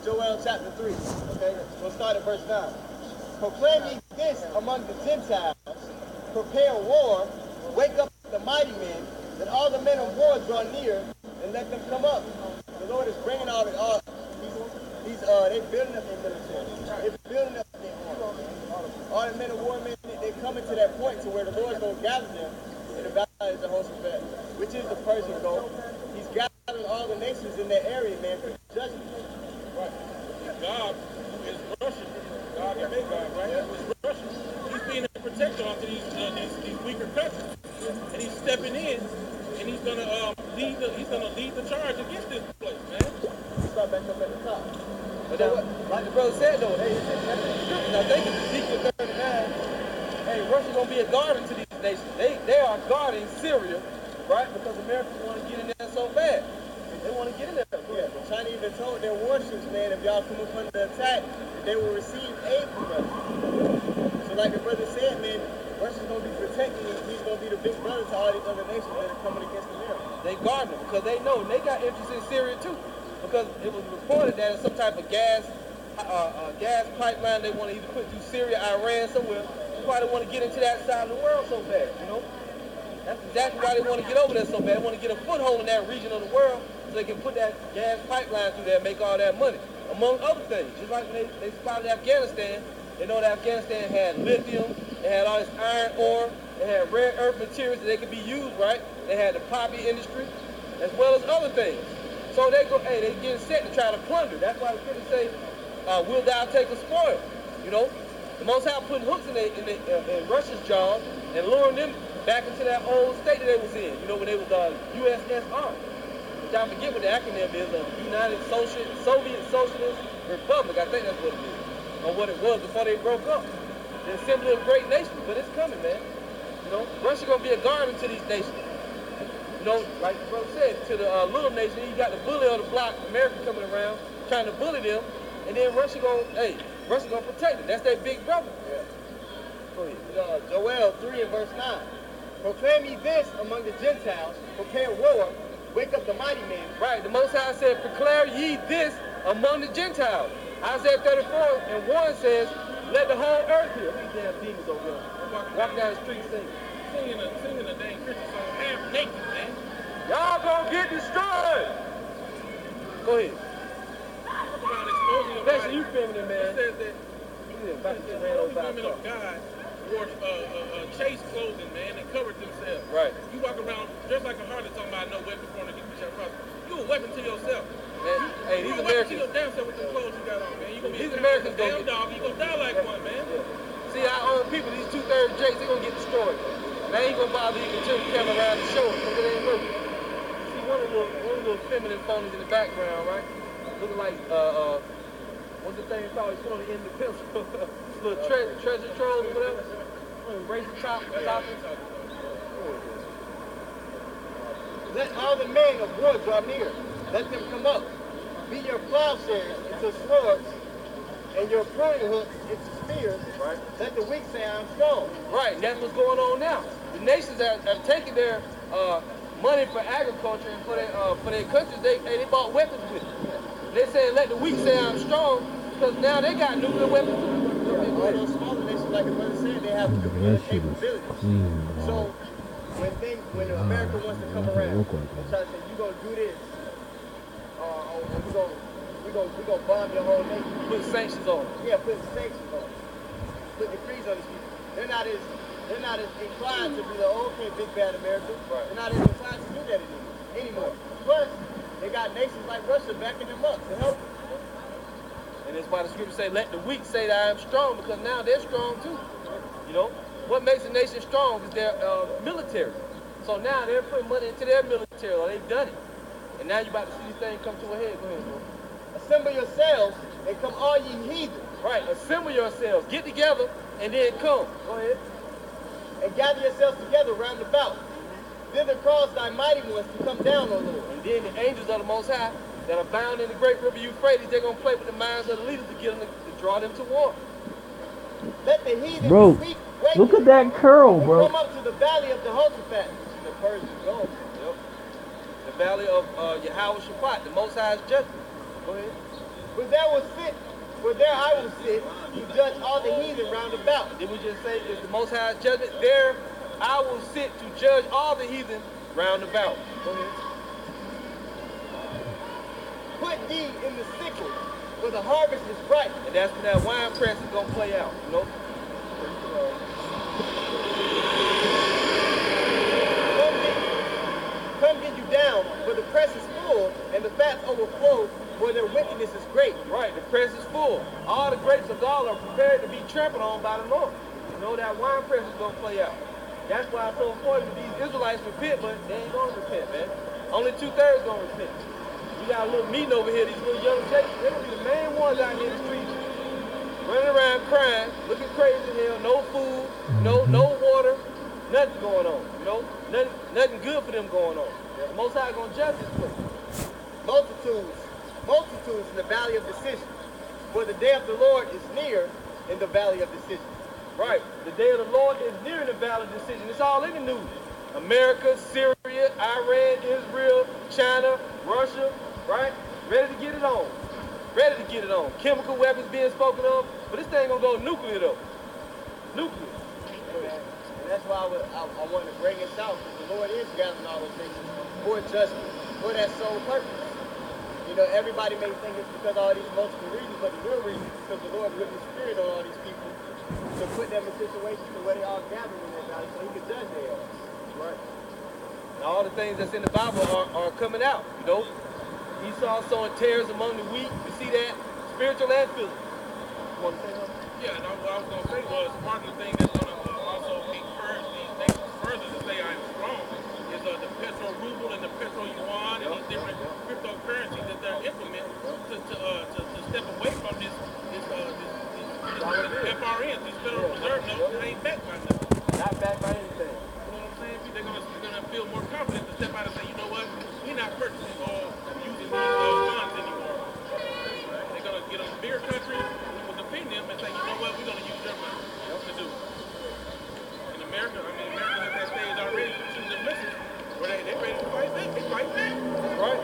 is Joel chapter 3. Okay, we'll start at verse 9. Proclaim ye this among the Gentiles, prepare war, wake up the mighty men, that all the men of war draw near, and let them come up. The Lord is bringing all they're building up their military. They're building up their army. All the men of war, men, they're coming to that point to where the Lord's going to gather them in the valley of Jehoshaphat, which is the Persian Gulf. He's gathering all the nations in that area, man, for judgment. Right. God is Russian. God is their God, right? Yeah. He's Russian. He's being a protector onto these weaker countries, and he's stepping in, and he's gonna lead the charge against this place, man. Start back up at the top. But now, like the brother said though, hey, I think it's Ezekiel 39. Hey, Russia's gonna be a guardian to these nations. They are guarding Syria, right? Because Americans want to get in there so bad. They want to get in there. Yeah, the Chinese even told their warships, man, if y'all come up under attack, that they will receive aid from us. So like the brother said, man, Russia's gonna be protecting him. He's gonna be the big brother to all these other nations that are coming against America. They guard them because they know they got interest in Syria too. Because it was reported that it's some type of gas pipeline they want to either put through Syria, Iran, somewhere. That's why they want to get into that side of the world so bad, you know? That's exactly why they want to get over there so bad. They want to get a foothold in that region of the world so they can put that gas pipeline through there and make all that money, among other things. Just like when they spotted Afghanistan, they know that Afghanistan had lithium, they had all this iron ore, they had rare earth materials that they could be used, right? They had the poppy industry, as well as other things. So they go, hey, they get set to try to plunder. That's why the scriptures say, will thou take a spoil? You know, the Most High putting hooks in Russia's jaws and luring them back into that old state that they was in. You know, when they was USSR. Which I forget what the acronym is, United Soviet Socialist Republic. I think that's what it is, or what it was before they broke up. The assembly of great nations, but it's coming, man. You know, Russia gonna be a guardian to these nations. You know, like the brother said, to the little nation, you got the bully on the block, America coming around, trying to bully them, and then Russia gonna protect them. That's their big brother. Yeah. Go ahead. Joel 3 and verse 9. Proclaim ye this among the Gentiles, prepare war, wake up the mighty men. Right, the Most High said, proclaim ye this among the Gentiles. Isaiah 34 and 1 says, let the whole earth hear. These damn demons over there. Walking down the street singing. Singing a dang Christian song, half naked, man. Y'all gonna get destroyed. Go ahead. Talk about exposing of Especially you feminine, man. It says that women of God wore chaste clothing, man, and covered themselves. Right. You walk around just like a harlot talking about no weapon formed against each other. You a weapon to yourself. Man, hey, these Americans. You a weapon to your damn self with the clothes you got on, man. You gonna be these Americans damn dog. You gonna die like one, man. Yeah. See, our own people, these 2/3 Jakes, they gonna get destroyed. They ain't gonna bother you to turn the camera around and show it because it ain't working. See, one of the little feminine phonies in the background, right? Looking like, what's the thing called? It's on the end of the pencil. Little treasure trove or whatever. Race the top. Let all the men of war draw near. Let them come up. Beat your plowshares into swords and your pruning hooks into spears. Right. Let the weak say I'm strong. Right, and that's what's going on now. The nations have taken their money for agriculture and for their countries. They bought weapons with it. They say let the weak say I'm strong because now they got nuclear weapons. All those smaller nations, like the brother said, they have the capabilities. So when America wants to come around and try to say you gonna do this, we're gonna bomb your whole nation. Put sanctions on it. Yeah, put sanctions on it. Put decrees on these people. They're not as inclined to be like, okay, big bad America. Right. They're not as inclined to do that anymore. Plus, they got nations like Russia backing them up to help them. And that's why the scriptures say, let the weak say that I am strong, because now they're strong too. You know, what makes a nation strong is their military. So now they're putting money into their military, or they've done it. And now you're about to see this thing come to a head. Go ahead, bro. Assemble yourselves and come all ye heathens. Right, assemble yourselves. Get together and then come. Go ahead. And gather yourselves together round about. Thither cause thy mighty ones to come down, O Lord. And then the angels of the Most High that are bound in the great river Euphrates, they're going to play with the minds of the leaders to get them to draw them to war. Let the heathen bro, look at that curl, bro. Come up to the valley of Jehoshaphat, the Persian Gulf. Yep. The valley of Yahweh Shaphat, the Most High's judgment. Go ahead. For there I will sit to judge all the heathen round about. Did we just say it's the Most High's judgment? There I will sit to judge all the heathen round about. Go ahead. Put thee in the sickle, for the harvest is ripe. And that's when that wine press is going to play out, you know? Come get you down, for the press is full, and the fats overflow, for their wickedness is great. Right, the press is full. All the grapes of gall are prepared to be trampled on by the Lord. You know that wine press is going to play out. That's why it's so important that these Israelites repent, but they ain't going to repent, man. Only 2/3 going to repent. We got a little meeting over here, these little young Jakes. They're going to be the main ones out here in the streets, running around crying, looking crazy as hell, no food, no water, nothing going on, you know? Nothing good for them going on. The Most High going to judge this place. Multitudes in the valley of decision. For the day of the Lord is near in the valley of decision. Right. The day of the Lord is near in the valley of decision. It's all in the news. America, Syria, Iran, Israel, China, Russia, right? Ready to get it on. Ready to get it on. Chemical weapons being spoken of. But this thing going to go nuclear, though. Nuclear. And that's why I wanted to bring this out, because the Lord is gathering all those things for judgment, for that sole purpose. You know, everybody may think it's because of all these multiple reasons, but the real reason is because the Lord put His Spirit on all these people to put them in situations to where they all gather in that valley so He can judge their ass. Right. And all the things that's in the Bible are coming out, you know. Esau sowing tares among the wheat. You see that? Spiritual and physical. You want to say something? Yeah, and what I was going to say was part of the thing that's going to also encourage these nations further to say I'm strong is the petro ruble and the petro yuan and these different cryptocurrencies that they're implementing to step away from this FRNs, these Federal Reserve notes that ain't backed by nothing. Not backed by anything. You know what I'm saying? They're gonna feel more confident to step out and say, you know what, we're not purchasing or using these funds anymore. They're gonna get a bigger country who will defend them and say, you know what, we're gonna use your money to do. In America, America at that stage already choosing missiles where they're ready to fight back. They fight back. Right.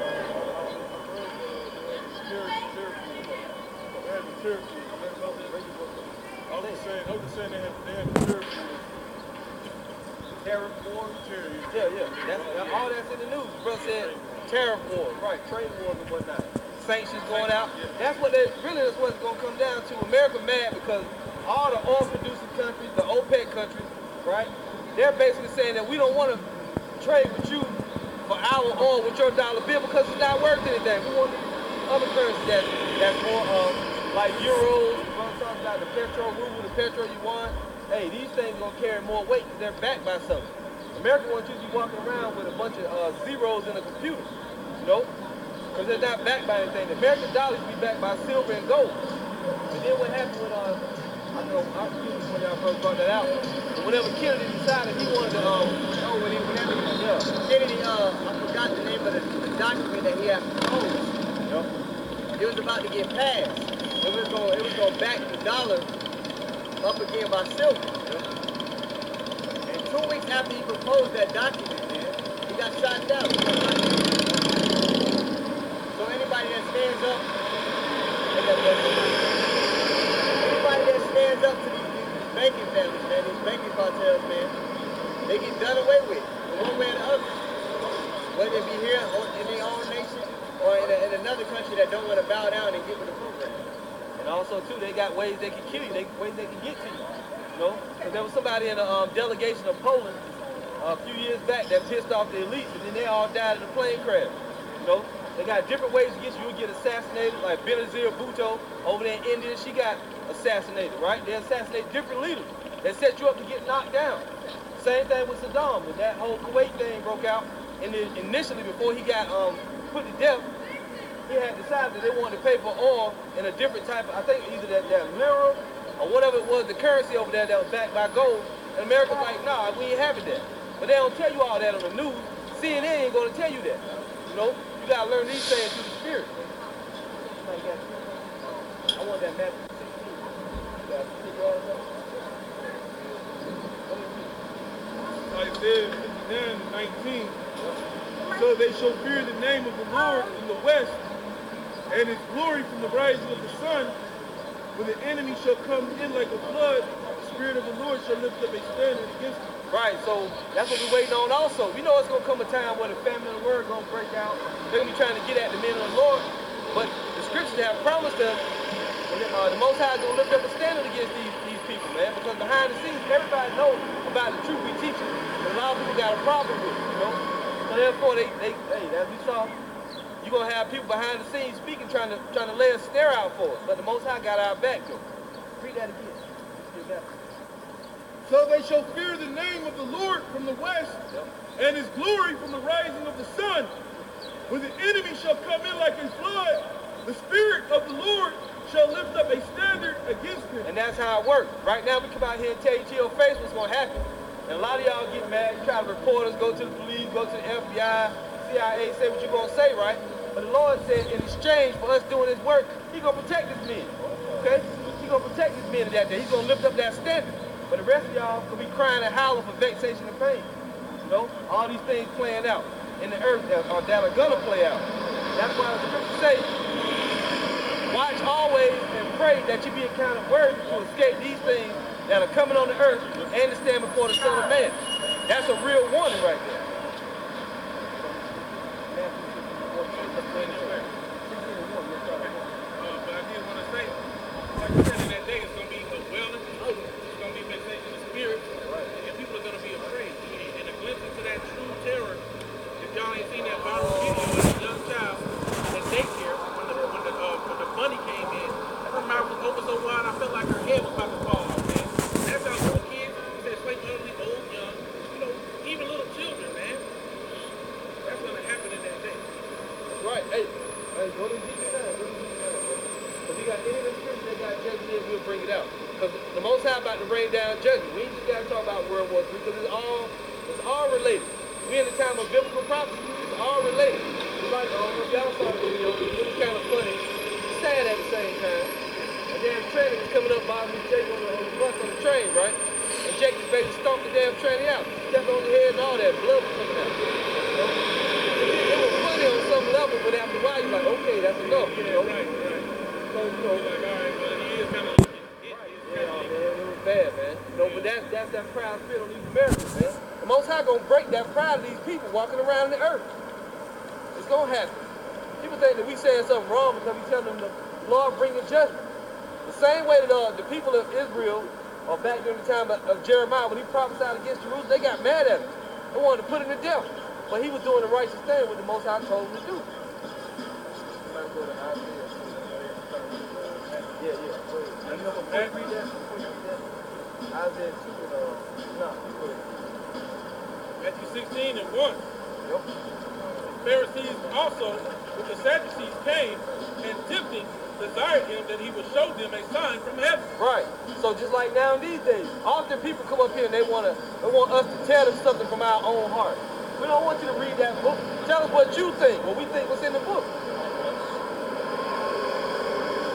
I was saying they had the tariff. Tariff wars? Yeah. That's all that's in the news. Bro said tariff wars, right, trade wars and whatnot. Sanctions going out. That's what's going to come down to. America mad because all the oil producing countries, the OPEC countries, right, they're basically saying that we don't want to trade with you for our oil with your dollar bill because it's not worth anything. We want other currencies that's more like euros. I'm talking about the petro ruble, the petro yuan. Hey, these things gonna carry more weight because they're backed by something. America wants you to be walking around with a bunch of zeros in a computer, you know, because they're not backed by anything. The American dollar used to be backed by silver and gold. And then what happened with I know our students when y'all first brought that out. But whenever Kennedy decided he wanted to Kennedy, I forgot the name of the document that he had proposed. It was about to get passed. It was going to back the dollar up again by silver. And 2 weeks after he proposed that document, man, he got shot down. So anybody that stands up, to these banking families, man, these banking cartels, man, they get done away with in one way or the other. Whether it be here or in their own nation or in another country that don't want to bow down and get with the program. And also, too, they got ways they can kill you, ways they can get to you, you know? Because there was somebody in a delegation of Poland a few years back that pissed off the elites, and then they all died in a plane crash, you know? They got different ways to get you. You'll get assassinated, like Benazir Bhutto over there in India. She got assassinated, right? They assassinate different leaders. They set you up to get knocked down. Same thing with Saddam. When that whole Kuwait thing broke out, and then initially before he got put to death, he had decided that they wanted to pay for oil in a different type of, I think either that lira or whatever it was, the currency over there that was backed by gold. And America's like, nah, we ain't having that. But they don't tell you all that on the news. CNN ain't going to tell you that. You know, you got to learn these things through the spirit. I want that Matthew 16. Isaiah 59:19. So they shall fear the name of the Lord in the west, and his glory from the rising of the sun. When the enemy shall come in like a flood, the Spirit of the Lord shall lift up a standard against him. Right, so that's what we're waiting on also. We know it's going to come a time where the famine of the word is going to break out. They're going to be trying to get at the men of the Lord. But the scriptures have promised us the Most High is going to lift up a standard against these people, man. Because behind the scenes, everybody knows about the truth we teach them. But a lot of people got a problem with it, you know. So therefore, hey, as we saw, you're going to have people behind the scenes speaking, trying to lay a snare out for us. But the Most High got our back, though. Read that again. So they shall fear the name of the Lord from the west, and his glory from the rising of the sun. When the enemy shall come in like a flood, the Spirit of the Lord shall lift up a standard against him. And that's how it works. Right now, we come out here and tell you to your face what's going to happen. And a lot of y'all get mad. You try to report us, go to the police, go to the FBI, CIA, say what you're going to say, right? But the Lord said in exchange for us doing his work, he's going to protect his men. Okay? He's going to protect his men that day. He's going to lift up that standard. But the rest of y'all could be crying and howling for vexation and pain. You know? All these things playing out in the earth that are going to play out. That's why the scriptures say, watch always and pray that you be accounted worthy to escape these things that are coming on the earth and to stand before the Son of Man. That's a real warning right there. But I did want to say, like I said, in that day, it's going to be a wailing, it's going to be vexation of spirit, and people are going to be afraid. And a glimpse into that true terror, if y'all ain't seen that viral video of that young child in daycare, when the bunny came in, her mouth was open so wide, I felt like her head was about to fall off, man. That's how little kids, said slave ugly, old, young, you know, even little children, man. That's going to happen in that day. Right. Hey, go to Jesus now. Because you got any of the scriptures that got judgment, we'll bring it out. Because the Most High about to rain down judgment. We ain't just got to talk about World War III because it's all related. We in the time of biblical prophecy. It's all related. It's like, I don't know if y'all saw the video. It was kind of funny. Sad at the same time. A damn tranny was coming up behind me, Jake on the bus on the train, right? And Jake just basically stomped the damn tranny out. Stepped on the head and all that. Blood was coming out. You know? It was funny on some level, but after a while, you're like, okay, that's enough. You know? Right. So, you know, Like, all right, but he is kind of yeah, man, it was bad, man. You know, but that's that proud spirit on these Americans, man. The Most High gonna break that pride of these people walking around the earth. It's gonna happen. People think that we saying something wrong because we telling them the Lord bringing judgment. The same way that the people of Israel, or back during the time of Jeremiah, when he prophesied against Jerusalem, they got mad at him. They wanted to put him to death. But he was doing the righteous thing what the Most High told him to do. Matthew 16 and 1. Yep. Pharisees also, with the Sadducees, came and tempting, desired him that he would show them a sign from heaven. Right. So just like now in these days, often people come up here and they want us to tell them something from our own heart. We don't want you to read that book. Tell us what you think, what we think what's in the book.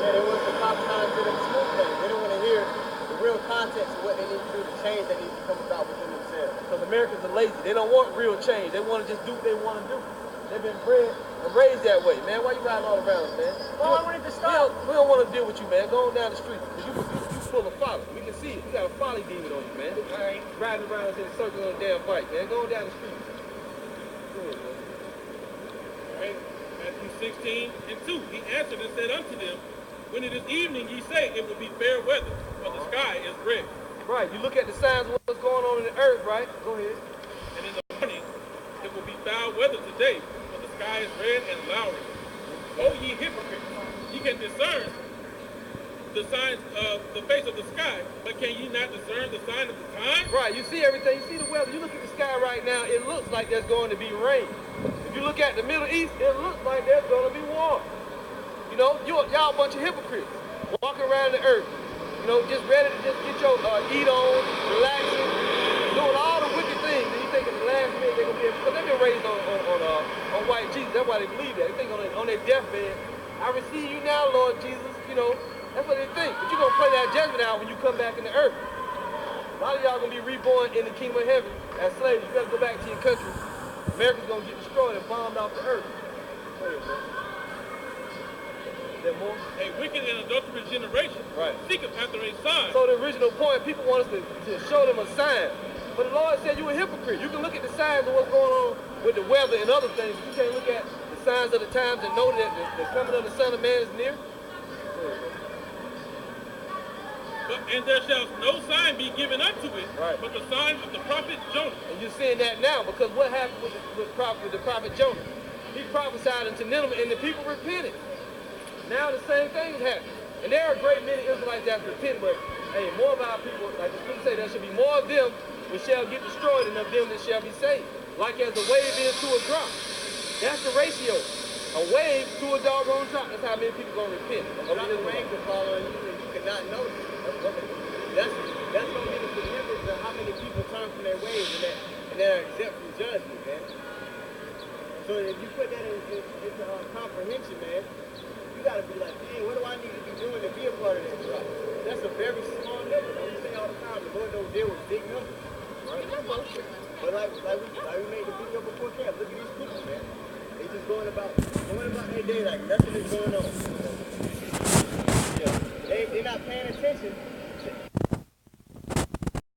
Yeah, they want to prophesy to them smooth things. They don't want to hear the real context of what they need to do, the change that needs to come about within themselves. Because Americans are lazy. They don't want real change. They want to just do what they want to do. They've been bred and raised that way, man. Why you riding all around us, man? Well, I wanted to stop. We don't want to deal with you, man. Go on down the street. Because you full of folly. We can see it. You got a folly demon on you, man. All right. Riding around us in a circle on a damn bike, man. Go on down the street. Go ahead, man. Right? Matthew 16 and 2. He answered and said unto them, when it is evening, ye say it will be fair weather, for the sky is red. Right. You look at the signs of what's going on in the earth, right? Go ahead. And in the morning, it will be foul weather today, for the sky is red and lowering. O ye hypocrites, ye can discern the signs of the face of the sky, but can ye not discern the sign of the time? Right. You see everything. You see the weather. You look at the sky right now. It looks like there's going to be rain. If you look at the Middle East, it looks like there's going to be war. You know, y'all a bunch of hypocrites walking around the earth, you know, just ready to just get your eat on, relaxing, doing all the wicked things. And you think at the last minute they're going to be able, because they've been raised on white Jesus. That's why they believe that. They think on their deathbed, I receive you now, Lord Jesus. You know, that's what they think. But you're going to play that judgment out when you come back in the earth. A lot of y'all going to be reborn in the kingdom of heaven as slaves. You better go back to your country. America's going to get destroyed and bombed off the earth. Go ahead, bro. there more? A wicked and adulterous generation Right. seeketh after a sign. So the original point, people want us to show them a sign. But the Lord said you're a hypocrite. You can look at the signs of what's going on with the weather and other things. You can't look at the signs of the times and know that the coming of the Son of Man is near. And there shall no sign be given unto it, Right. but the sign of the prophet Jonah. And you're seeing that now because what happened with the prophet Jonah? He prophesied unto Nineveh and the people repented. Now the same thing happened. And there are a great many Israelites that repent, but hey, more of our people, like the scripture say, there should be more of them which shall get destroyed than of them that shall be saved. Like as a wave is to a drop. That's the ratio. A wave to a doggone drop. That's how many people gonna repent. Not the rain can fall on you and you cannot notice it. That's gonna be the significance of how many people turn from their ways and they're exempt from judgment, man. So if you put that into comprehension, man, you gotta be like, dang, what do I need to be doing to be a part of that drop? That's a very small number. We say all the time, the Lord don't deal with big numbers. Right? But like we made the video before camp, look at these people, man. They just going about their day like nothing is going on. Yeah. They're not paying attention